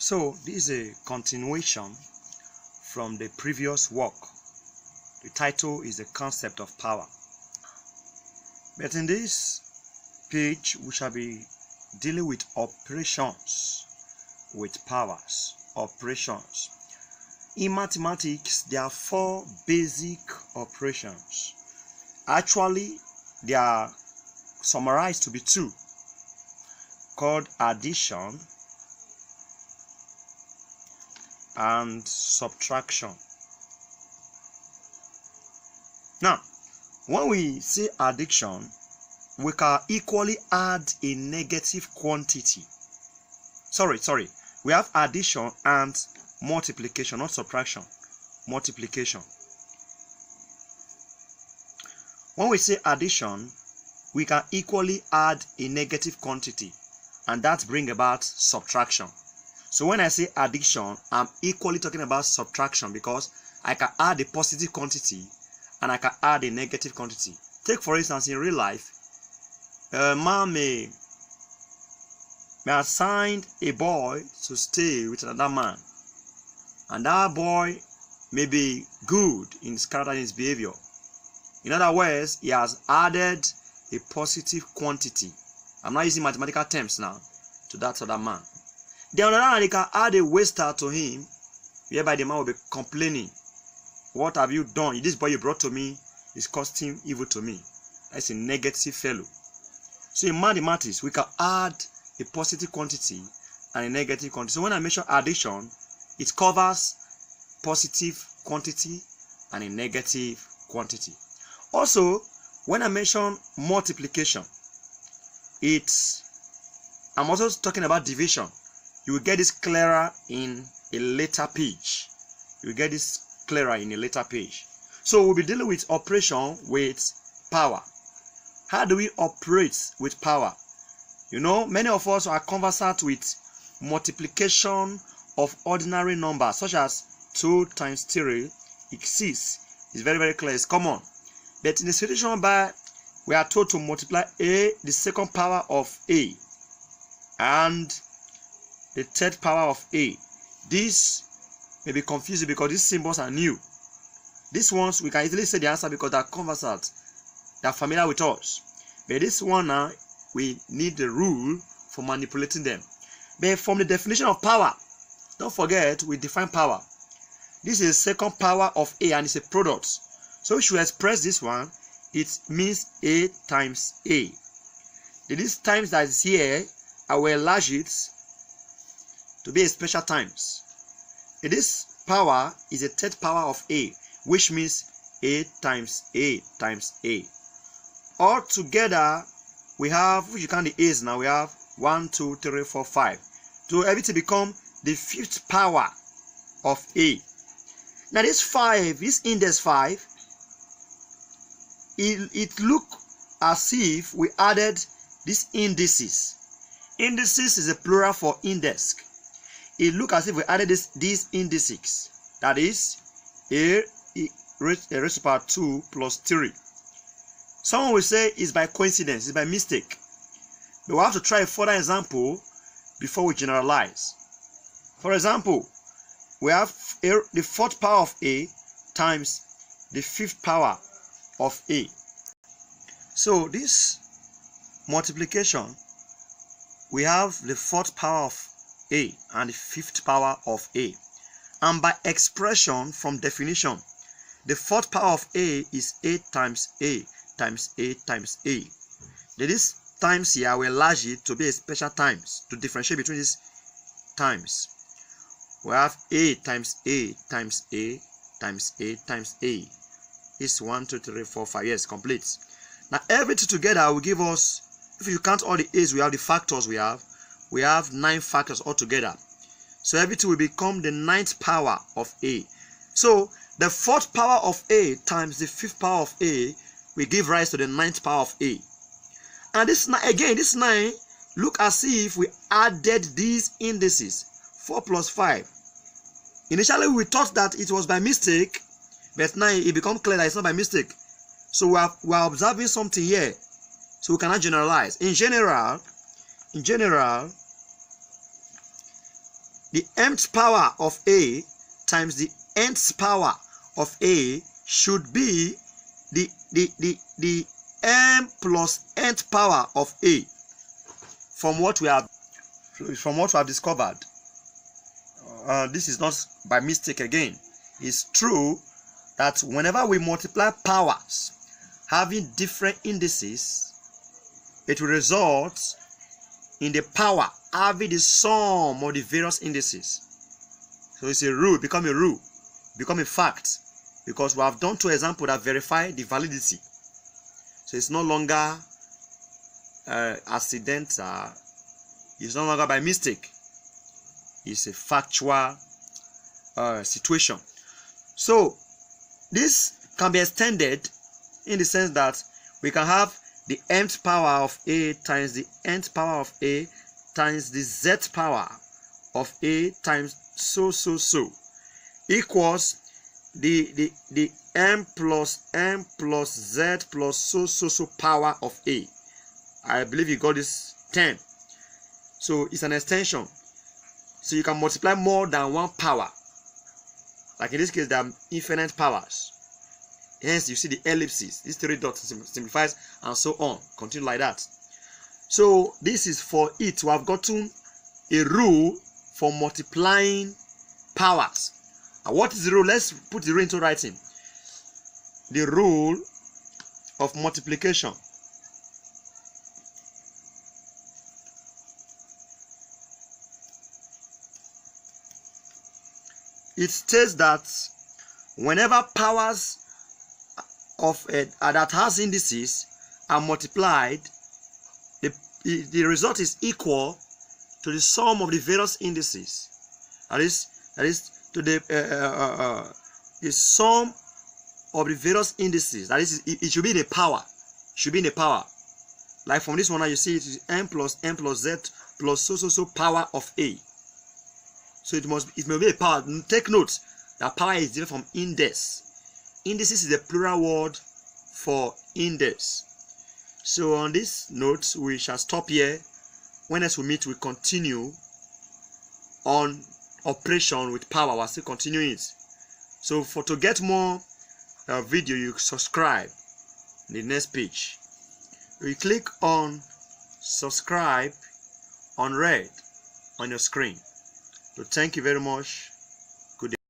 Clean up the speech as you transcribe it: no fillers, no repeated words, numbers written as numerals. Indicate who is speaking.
Speaker 1: So this is a continuation from the previous work. The title is The Concept of Power. But in this page, we shall be dealing with operations with powers. Operations. In mathematics, there are 4 basic operations. Actually, they are summarized to be 2, called addition and subtraction. Now, when we say addition, we can equally add a negative quantity. We have addition and multiplication, not subtraction. Multiplication. When we say addition, we can equally add a negative quantity, and that brings about subtraction. So when I say addition, I'm equally talking about subtraction, because I can add a positive quantity and I can add a negative quantity. Take for instance, in real life, a man may assign a boy to stay with another man, and that boy may be good in his character and his behavior. In other words, he has added a positive quantity. I'm not using mathematical terms now to that other man. Then on the other hand, he can add a waster to him, whereby the man will be complaining. What have you done? This boy you brought to me is costing evil to me. That's a negative fellow. So in mathematics, we can add a positive quantity and a negative quantity. So when I mention addition, it covers positive quantity and a negative quantity. Also, when I mention multiplication, I'm also talking about division. You will get this clearer in a later page. So we'll be dealing with operation with power. How do we operate with power? You know, many of us are conversant with multiplication of ordinary numbers, such as 2 times 3 is 6. It's very, very clear. It's common. But in the situation whereby we are told to multiply a, the second power of a, and the third power of a, this may be confusing because these symbols are new. These ones, we can easily say the answer because they are conversant. They are familiar with us. But this one now, we need the rule for manipulating them. But from the definition of power, don't forget, we define power. This is the second power of a and it's a product. So if we express this one, it means a times a. This times that is here, I will enlarge it to be a special times. This power is a third power of a, which means a times a times a. All together, we have, if you count the a's now, we have 1, 2, 3, 4, 5. So everything become the 5th power of a. Now this 5, this index 5, it look as if we added these indices. Indices is a plural for index. It look as if we added these indices. That is a raised to the power 2 plus 3. Someone will say it's by coincidence, it's by mistake. But we have to try a further example before we generalize. For example, we have the 4th power of a times the 5th power of a. So this multiplication, we have the 4th power of a and the 5th power of a. And by expression from definition, the 4th power of a is a times a times a times a. This times here, I will enlarge it to be a special times to differentiate between these times. We have a times a times a times a times a. It's 1, 2, 3, 4, 5. Yes, complete. Now everything together will give us, if you count all the a's, we have the factors we have 9 factors altogether. So everything will become the 9th power of a. So the 4th power of a times the 5th power of a will give rise to the 9th power of a. And this this 9 look as if we added these indices 4 plus 5. Initially we thought that it was by mistake, but now it becomes clear that it's not by mistake. So we are observing something here, so we cannot generalize. In general, the mth power of A times the nth power of A should be the m plus nth power of A from what we have discovered. This is not by mistake again. It's true that whenever we multiply powers having different indices, it will result in the power having the sum of the various indices. So it's a rule, become a fact, because we have done 2 examples that verify the validity. So it's no longer accidental, it's no longer by mistake, it's a factual situation. So this can be extended in the sense that we can have the mth power of A times the nth power of A times the zth power of A times so equals the m plus z plus so power of A. I believe you got this 10. So it's an extension. So you can multiply more than one power. Like in this case, there are infinite powers. Hence, you see the ellipses. These 3 dots simplifies and so on. Continue like that. So this is for it to have gotten a rule for multiplying powers. And what is the rule? Let's put the rule into writing. The rule of multiplication. It states that whenever powers of that has indices are multiplied, the result is equal to the sum of the various indices. That is to the sum of the various indices. That is, it should be in a power. Should be in a power. Like from this one now, you see it is m plus z plus so power of A. So it may be a power. Take note that power is different from index. Indices is a plural word for index. So on this note, we shall stop here. When else we meet, we continue on operation with power. We're still continuing it. So to get more video, you subscribe in the next page. You click on subscribe on red on your screen. So thank you very much.